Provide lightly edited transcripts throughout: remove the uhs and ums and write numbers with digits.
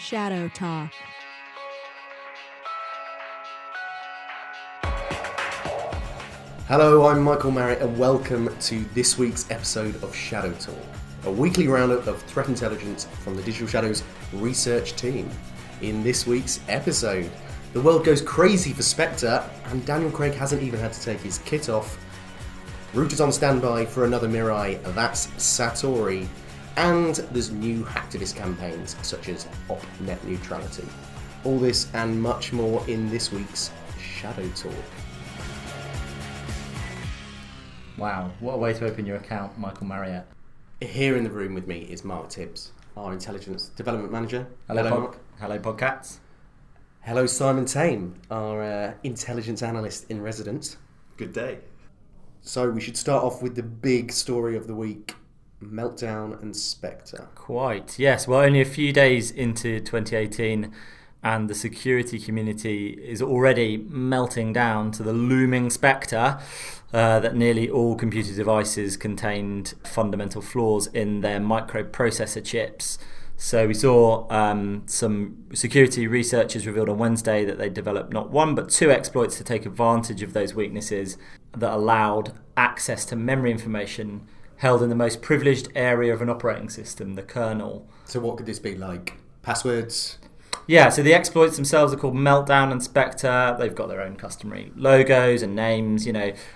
Shadow Talk. Hello, I'm Michael Marriott and welcome to this week's episode of Shadow Talk, a weekly roundup of threat intelligence from the Digital Shadows research team. In this week's episode, the world goes crazy for Spectre and Daniel Craig hasn't even had to take his kit off. Routers on standby for another Mirai, that's Satori, and there's new hacktivist campaigns such as OpNetNeutrality. All this and much more in this week's Shadow Talk. Wow, what a way to open your account, Michael Marriott. Here in the room with me is Mark Tibbs, our Intelligence Development Manager. Hello, Mark. Hello, Podcats. Hello, Simon Tame, our Intelligence Analyst in Residence. Good day. So we should start off with the big story of the week, Meltdown and Spectre. Quite, yes. Well, only a few days into 2018 and the security community is already melting down to the looming spectre that nearly all computer devices contained fundamental flaws in their microprocessor chips. So we saw some security researchers revealed on Wednesday that they developed not one but two exploits to take advantage of those weaknesses that allowed access to memory information held in the most privileged area of an operating system, the kernel. So what could this be, like passwords? Yeah, so the exploits themselves are called Meltdown and Spectre. They've got their own customary logos and names,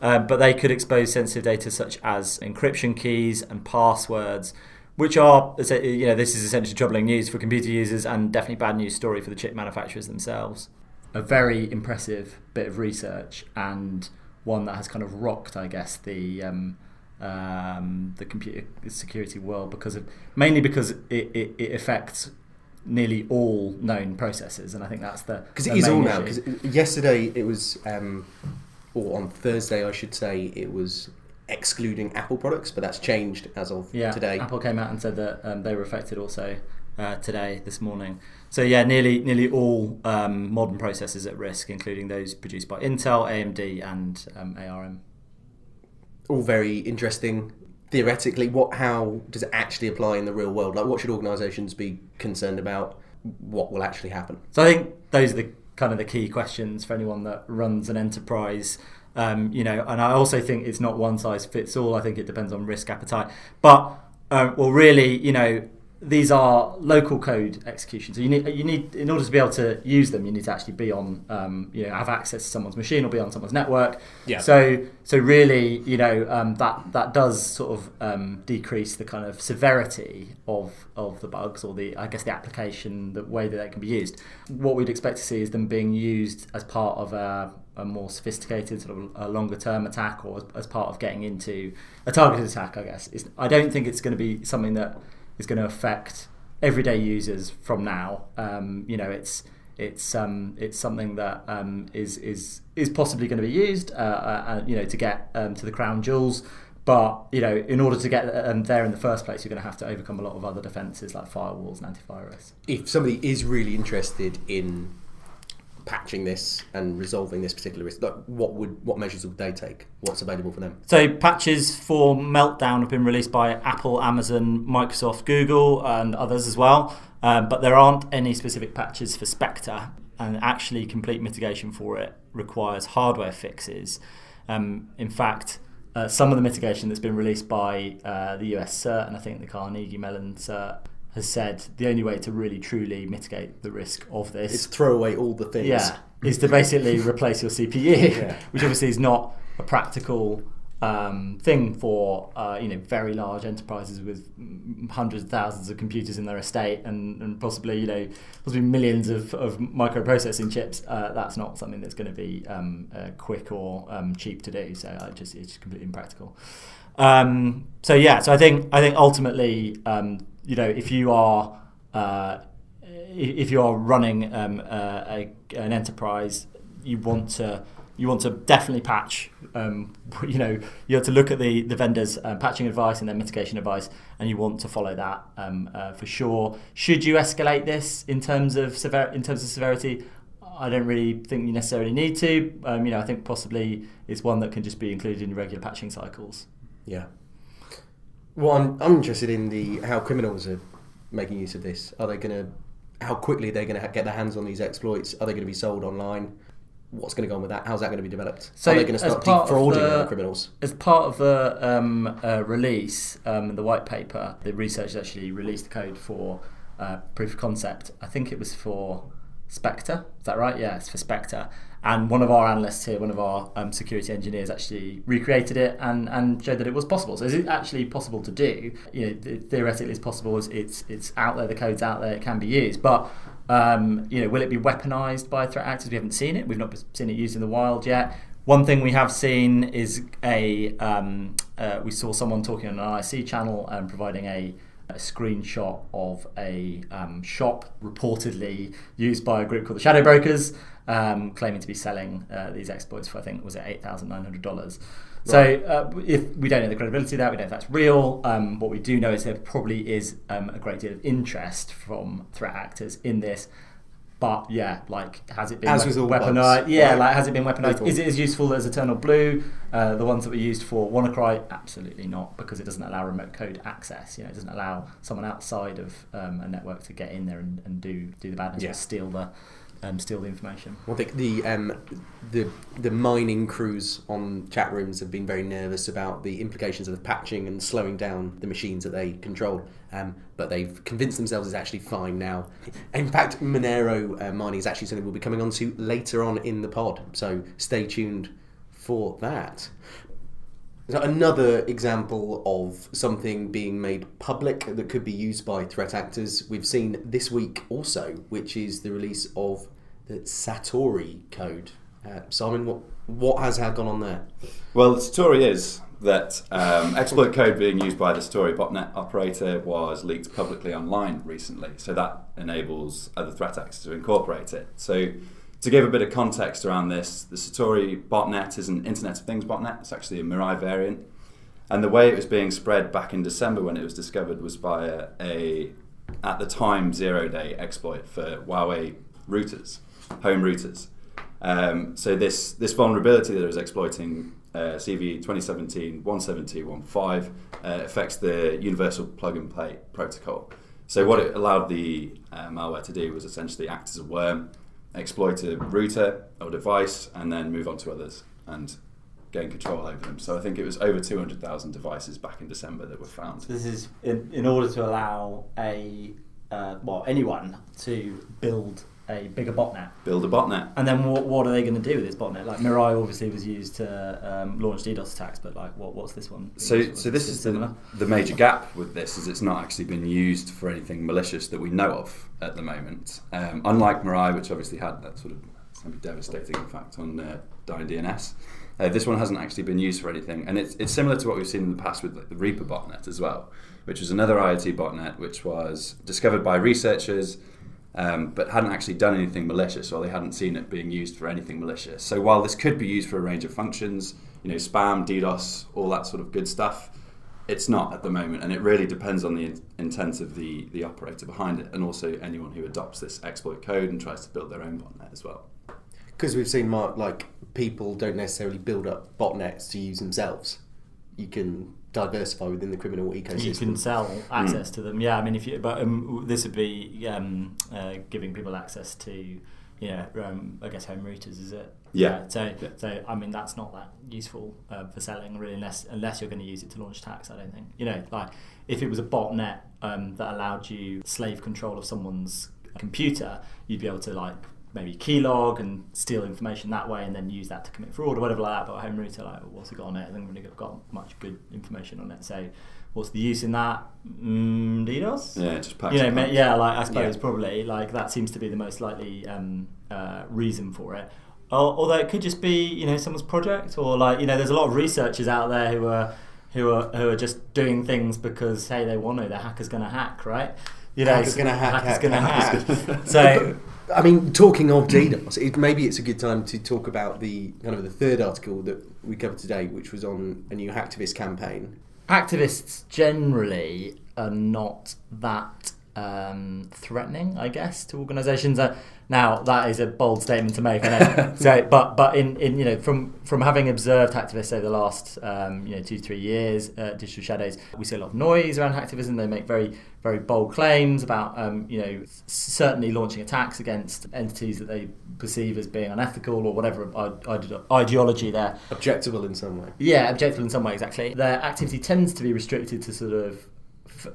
but they could expose sensitive data such as encryption keys and passwords, which are, this is essentially troubling news for computer users and definitely bad news story for the chip manufacturers themselves. A very impressive bit of research and one that has kind of rocked, I guess, the computer security world mainly because it affects nearly all known processors, and I think that's because it is all now. Because yesterday it was, or on Thursday I should say, it was excluding Apple products, but that's changed as of today. Apple came out and said that they were affected also this morning. So yeah, nearly all modern processors at risk, including those produced by Intel, AMD, and ARM. All very interesting. Theoretically, how does it actually apply in the real world? Like, what should organisations be concerned about? What will actually happen? So I think those are the key questions for anyone that runs an enterprise. And I also think it's not one size fits all. I think it depends on risk appetite. But these are local code executions. So you need in order to be able to use them, you need to actually be on, have access to someone's machine or be on someone's network. Yeah. So really, that does sort of decrease the kind of severity of the bugs or the application, the way that they can be used. What we'd expect to see is them being used as part of a more sophisticated sort of a longer term attack, or as part of getting into a targeted attack. I guess I don't think it's going to be something that is going to affect everyday users from now. It's something that is possibly going to be used, to get to the crown jewels. But in order to get there in the first place, you're going to have to overcome a lot of other defences like firewalls and antivirus. If somebody is really interested in patching this and resolving this particular risk, like what measures would they take? What's available for them? So patches for Meltdown have been released by Apple, Amazon, Microsoft, Google, and others as well. But there aren't any specific patches for Spectre, and actually complete mitigation for it requires hardware fixes. In fact, some of the mitigation that's been released by the US CERT, and I think the Carnegie Mellon CERT, has said the only way to really truly mitigate the risk of this is throw away all the things. Yeah, is to basically replace your CPU, which obviously is not a practical thing for very large enterprises with hundreds of thousands of computers in their estate and possibly millions of microprocessing chips. That's not something that's going to be quick or cheap to do. So it's just completely impractical. So I think ultimately, if you are running an enterprise, you want to definitely patch. You have to look at the vendor's patching advice and their mitigation advice, and you want to follow that for sure. Should you escalate this in terms of severity? I don't really think you necessarily need to. I think possibly it's one that can just be included in regular patching cycles. Yeah. Well, I'm interested in how criminals are making use of this. Are they going to how quickly they're going to get their hands on these exploits. Are they going to be sold online? What's going to go on with that? How's that going to be developed? So are they going to start defrauding other criminals? As part of the release, the white paper, the researchers actually released the code for proof of concept. I think it was for Spectre. Is that right? Yeah, it's for Spectre. And one of our analysts here, one of our security engineers, actually recreated it and showed that it was possible. So is it actually possible to do? Theoretically, it's possible. It's out there. The code's out there. It can be used, but will it be weaponized by threat actors? We haven't seen it. We've not seen it used in the wild yet. One thing we have seen is we saw someone talking on an IC channel and providing a screenshot of a shop reportedly used by a group called the Shadow Brokers, claiming to be selling these exploits for, I think, was it $8,900. So if we don't know the credibility of that, we don't know if that's real. What we do know is there probably is a great deal of interest from threat actors in this. But has it been weaponized? Has it been weaponized? Is it as useful as Eternal Blue, the ones that were used for WannaCry? Absolutely not, because it doesn't allow remote code access. It doesn't allow someone outside of a network to get in there and do the badness, or steal the information. Well, I think the mining crews on chat rooms have been very nervous about the implications of the patching and slowing down the machines that they control. But they've convinced themselves it's actually fine now. In fact, Manero mining is actually something we'll be coming on to later on in the pod, so stay tuned for that. So another example of something being made public that could be used by threat actors we've seen this week also, which is the release of the Satori code. Simon, what has gone on there? Well, the story is that exploit code being used by the Satori botnet operator was leaked publicly online recently, so that enables other threat actors to incorporate it. So to give a bit of context around this, the Satori botnet is an Internet of Things botnet. It's actually a Mirai variant, and the way it was being spread back in December when it was discovered was by a at the time 0-day exploit for Huawei routers, home routers. So this vulnerability that was exploiting CVE 2017-172.15 affects the universal plug-and-play protocol. So what it allowed the malware to do was essentially act as a worm, exploit a router or device, and then move on to others and gain control over them. So I think it was over 200,000 devices back in December that were found. So this is in order to allow anyone to build a bigger botnet. Build a botnet. And then what are they going to do with this botnet? Like Mirai obviously was used to launch DDoS attacks, but what's this one? So this is the major gap with this, is it's not actually been used for anything malicious that we know of at the moment. Unlike Mirai, which obviously had that sort of devastating effect on dying DNS, this one hasn't actually been used for anything. And it's similar to what we've seen in the past with the Reaper botnet as well, which was another IoT botnet which was discovered by researchers, but hadn't actually done anything malicious, or they hadn't seen it being used for anything malicious. So while this could be used for a range of functions, spam, DDoS, all that sort of good stuff, it's not at the moment, and it really depends on the intent of the operator behind it, and also anyone who adopts this exploit code and tries to build their own botnet as well. Because we've seen, Mark, people don't necessarily build up botnets to use themselves. You can diversify within the criminal ecosystem. You can sell access to them. Yeah, I mean, this would be giving people access to, I guess home routers, is it? Yeah. So I mean, that's not that useful for selling, really, unless you're going to use it to launch attacks. I don't think. If it was a botnet that allowed you slave control of someone's computer, you'd be able to maybe keylog and steal information that way, and then use that to commit fraud or whatever like that. But a home router, what's it got on it? I haven't really got much good information on it. So, what's the use in that? DDoS? Yeah, just packs. I suppose probably that seems to be the most likely reason for it. Although it could just be someone's project, or there's a lot of researchers out there who are just doing things because they want to. The hacker's going to hack, right? Hacker's going to hack. So. I mean, talking of DDoS, maybe it's a good time to talk about the third article that we covered today, which was on a new hacktivist campaign. Activists generally are not that threatening, I guess, to organisations. Now that is a bold statement to make, I know. So, but in from having observed hacktivists over the last 2-3 years, Digital Shadows, we see a lot of noise around hacktivism. They make very very bold claims about certainly launching attacks against entities that they perceive as being unethical or whatever ideology they're objectable in some way. Yeah, objectable in some way, exactly. Their activity tends to be restricted to sort of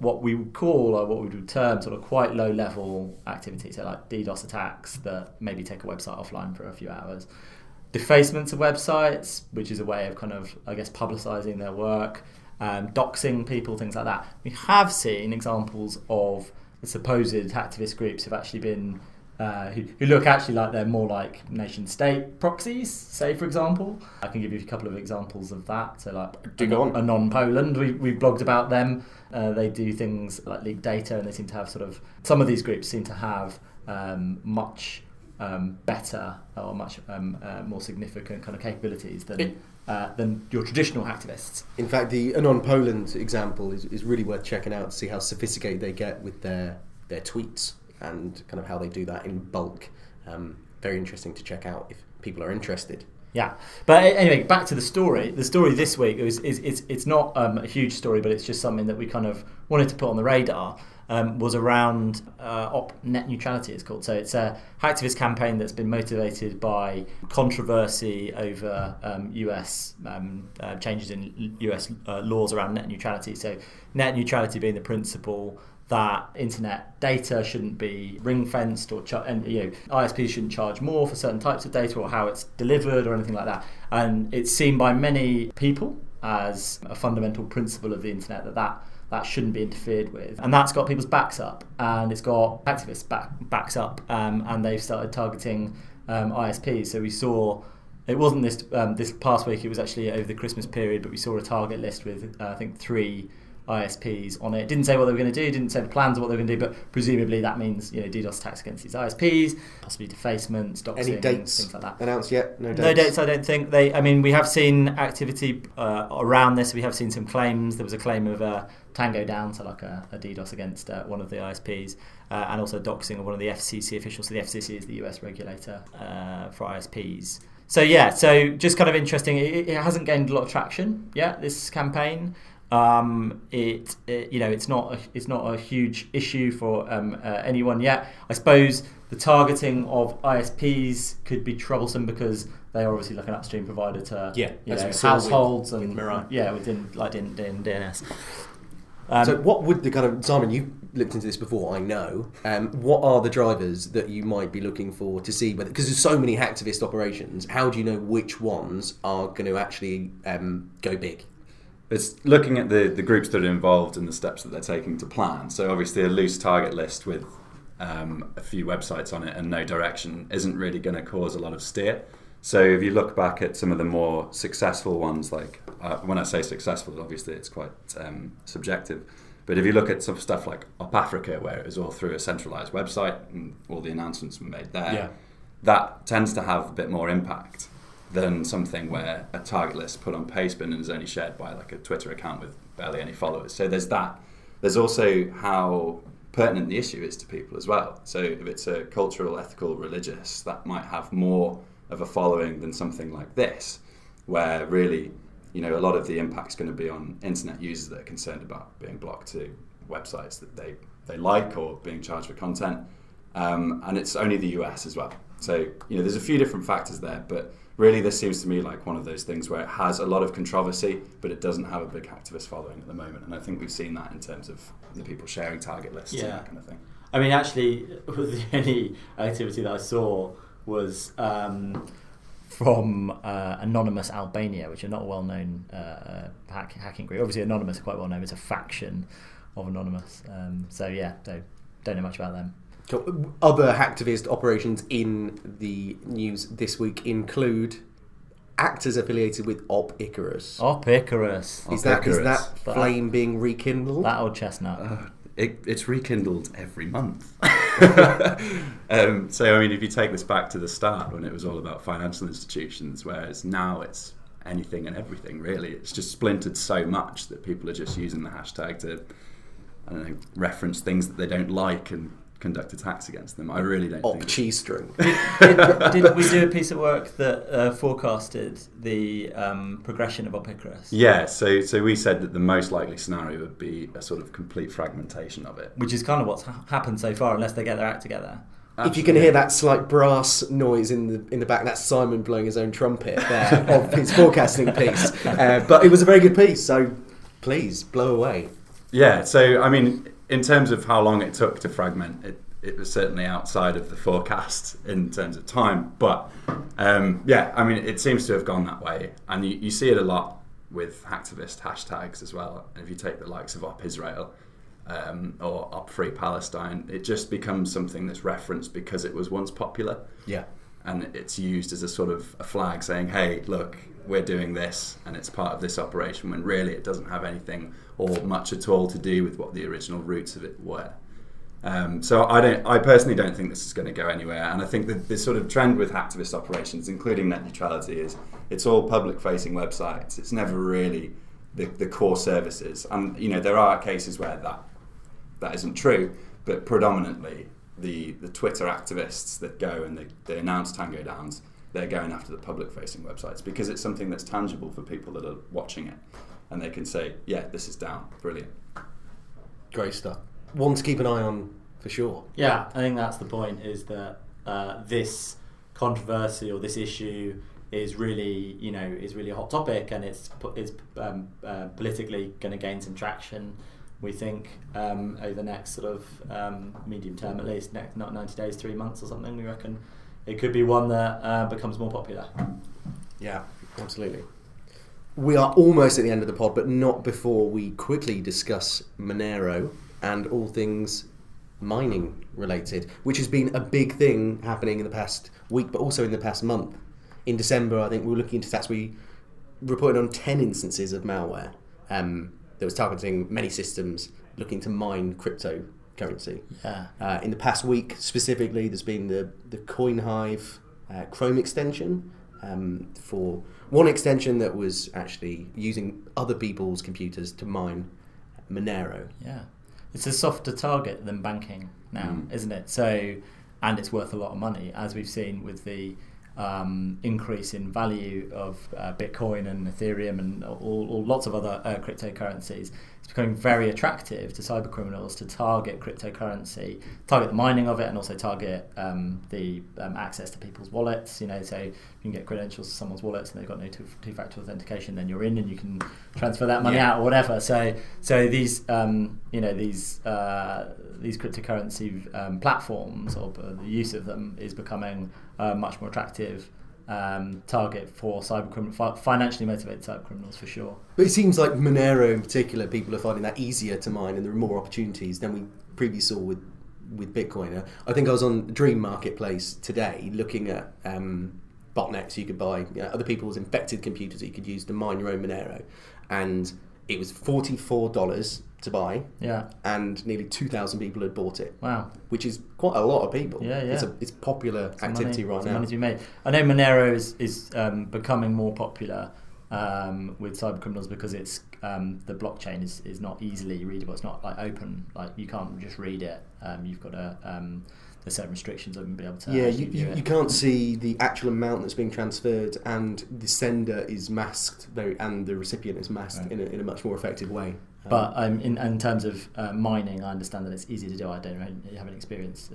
what we would call, or what we would term, sort of quite low-level activity, so like DDoS attacks that maybe take a website offline for a few hours, defacements of websites, which is a way of kind of, I guess, publicising their work, doxing people, things like that. We have seen examples of the supposed hacktivist groups have actually been who look actually like they're more like nation-state proxies, say, for example. I can give you a couple of examples of that. So like Anon Poland, we blogged about them. They do things like leak data, and they seem to have some of these groups seem to have much better or much more significant kind of capabilities than your traditional hacktivists. In fact, the Anon Poland example is really worth checking out to see how sophisticated they get with their tweets and kind of how they do that in bulk. Very interesting to check out if people are interested. Yeah, but anyway, back to the story. The story this week it's not a huge story, but it's just something that we kind of wanted to put on the radar. Was around OpNetNeutrality, it's called. So it's a hacktivist campaign that's been motivated by controversy over US changes in US laws around net neutrality. So net neutrality being the principle that internet data shouldn't be ring-fenced or ISPs shouldn't charge more for certain types of data or how it's delivered or anything like that. And it's seen by many people as a fundamental principle of the internet that shouldn't be interfered with. And that's got people's backs up, and it's got activists backs up, and they've started targeting ISPs. So we saw, it wasn't this past week, it was actually over the Christmas period, but we saw a target list with I think 3 ISPs on it. It didn't say what they were going to do, didn't say the plans of what they were going to do, but presumably that means DDoS attacks against these ISPs, possibly defacements, doxing, any dates things like that. Announced yet? No dates? No dates, I don't think. We have seen activity around this. We have seen some claims. There was a claim of Tango Down, so like a DDoS against one of the ISPs, and also doxing of one of the FCC officials. So the FCC is the US regulator for ISPs. So yeah, so just kind of interesting. It hasn't gained a lot of traction yet, this campaign. It's not a huge issue for anyone yet. I suppose the targeting of ISPs could be troublesome because they are obviously like an upstream provider to households and within DNS. So what would the kind of, Simon, you've looked into this before, I know. What are the drivers that you might be looking for to see whether, because there's so many hacktivist operations, how do you know which ones are going to actually go big? It's looking at the groups that are involved and the steps that they're taking to plan. So obviously a loose target list with a few websites on it and no direction isn't really going to cause a lot of steer. So if you look back at some of the more successful ones, like when I say successful, obviously it's quite subjective. But if you look at some stuff like OpAfrica, where it was all through a centralised website and all the announcements were made there, that tends to have a bit more impact than something where a target list put on Pastebin and is only shared by like a Twitter account with barely any followers. So there's that. There's also how pertinent the issue is to people as well. So if it's a cultural, ethical, religious, that might have more of a following than something like this, where really, a lot of the impact's going to be on internet users that are concerned about being blocked to websites that they like or being charged for content. And it's only the US as well. So, there's a few different factors there, but really this seems to me like one of those things where it has a lot of controversy, but it doesn't have a big activist following at the moment. And I think we've seen that in terms of the people sharing target lists and that kind of thing. I mean, actually, the only activity that I saw was from Anonymous Albania, which are not a well-known hacking group. Obviously, Anonymous are quite well-known. It's a faction of Anonymous. Don't know much about them. Cool. Other hacktivist operations in the news this week include actors affiliated with OpIcarus. OpIcarus. Is that flame being rekindled? That old chestnut. It's rekindled every month. So, I mean, if you take this back to the start when it was all about financial institutions, whereas now it's anything and everything, really. It's just splintered so much that people are just using the hashtag to I don't know, reference things that they don't like and conduct attacks against them. I really don't think cheese string. Did we do a piece of work that forecasted the progression of OpIcarus? Yeah, so we said that the most likely scenario would be a sort of complete fragmentation of it. Which is kind of what's happened so far, unless they get their act together. Absolutely. If you can hear that slight brass noise in the back, that's Simon blowing his own trumpet there of his forecasting piece. But it was a very good piece, so please, blow away. Yeah, so I mean, in terms of how long it took to fragment, it was certainly outside of the forecast in terms of time. But yeah, I mean, it seems to have gone that way. And you see it a lot with hacktivist hashtags as well. And if you take the likes of OpIsrael or OpFreePalestine, it just becomes something that's referenced because it was once popular. Yeah. And it's used as a sort of a flag saying, hey, look, we're doing this and it's part of this operation, when really it doesn't have anything or much at all to do with what the original roots of it were. So I personally don't think this is going to go anywhere, and I think that this sort of trend with hacktivist operations, including net neutrality, is it's all public-facing websites. It's never really the core services, and there are cases where that isn't true, but predominantly the Twitter activists that go and they announce Tango Downs, they're going after the public-facing websites because it's something that's tangible for people that are watching it, and they can say, yeah, this is down, brilliant. Great stuff. One to keep an eye on for sure. Yeah, I think that's the point, is that this controversy or this issue is really a hot topic, and it's politically going to gain some traction, we think, over the next sort of medium term, at least next, not 90 days, 3 months or something. We reckon it could be one that becomes more popular. Yeah, absolutely. We are almost at the end of the pod, but not before we quickly discuss Manero and all things mining related, which has been a big thing happening in the past week, but also in the past month. In December, I think we were looking into stats, we reported on 10 instances of malware that was targeting many systems looking to mine cryptocurrency. Yeah. In the past week, specifically, there's been the CoinHive Chrome extension for one extension that was actually using other people's computers to mine Manero. Yeah. It's a softer target than banking now, isn't it? So, and it's worth a lot of money, as we've seen with the increase in value of Bitcoin and Ethereum and all lots of other cryptocurrencies. It's becoming very attractive to cyber criminals to target cryptocurrency, target the mining of it, and also target the access to people's wallets. So you can get credentials to someone's wallets and they've got no two-factor authentication, then you're in and you can transfer that money out or whatever. So these these cryptocurrency platforms, or the use of them, is becoming much more attractive target for financially motivated cyber criminals, for sure. But it seems like Manero in particular, people are finding that easier to mine, and there are more opportunities than we previously saw with Bitcoin. I think I was on Dream Marketplace today looking at botnets you could buy, other people's infected computers that you could use to mine your own Manero, and it was $44 to buy, and nearly 2,000 people had bought it. Wow, which is quite a lot of people. Yeah. It's popular activity right now. Money to be made. I know Manero is becoming more popular with cyber criminals because it's the blockchain is not easily readable. It's not like open. Like you can't just read it. You've got to there's certain restrictions of being able to. Yeah, you can't see the actual amount that's being transferred, and the sender is masked and the recipient is masked in a much more effective way. But in terms of mining, I understand that it's easier to do. I don't really have any experience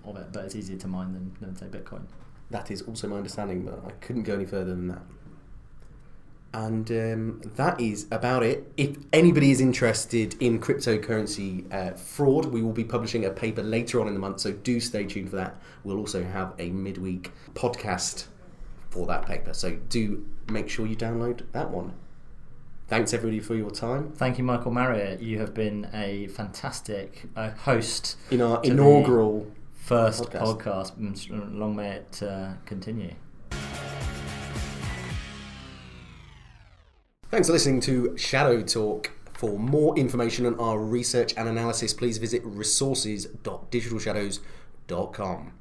of it, but it's easier to mine than say Bitcoin. That is also my understanding, but I couldn't go any further than that. And that is about it. If anybody is interested in cryptocurrency fraud, we will be publishing a paper later on in the month, so do stay tuned for that. We'll also have a midweek podcast for that paper, so do make sure you download that one. Thanks everybody for your time. Thank you, Michael Marriott. You have been a fantastic host in our inaugural first podcast. Long may it continue. Thanks for listening to Shadow Talk. For more information on our research and analysis, please visit resources.digitalshadows.com.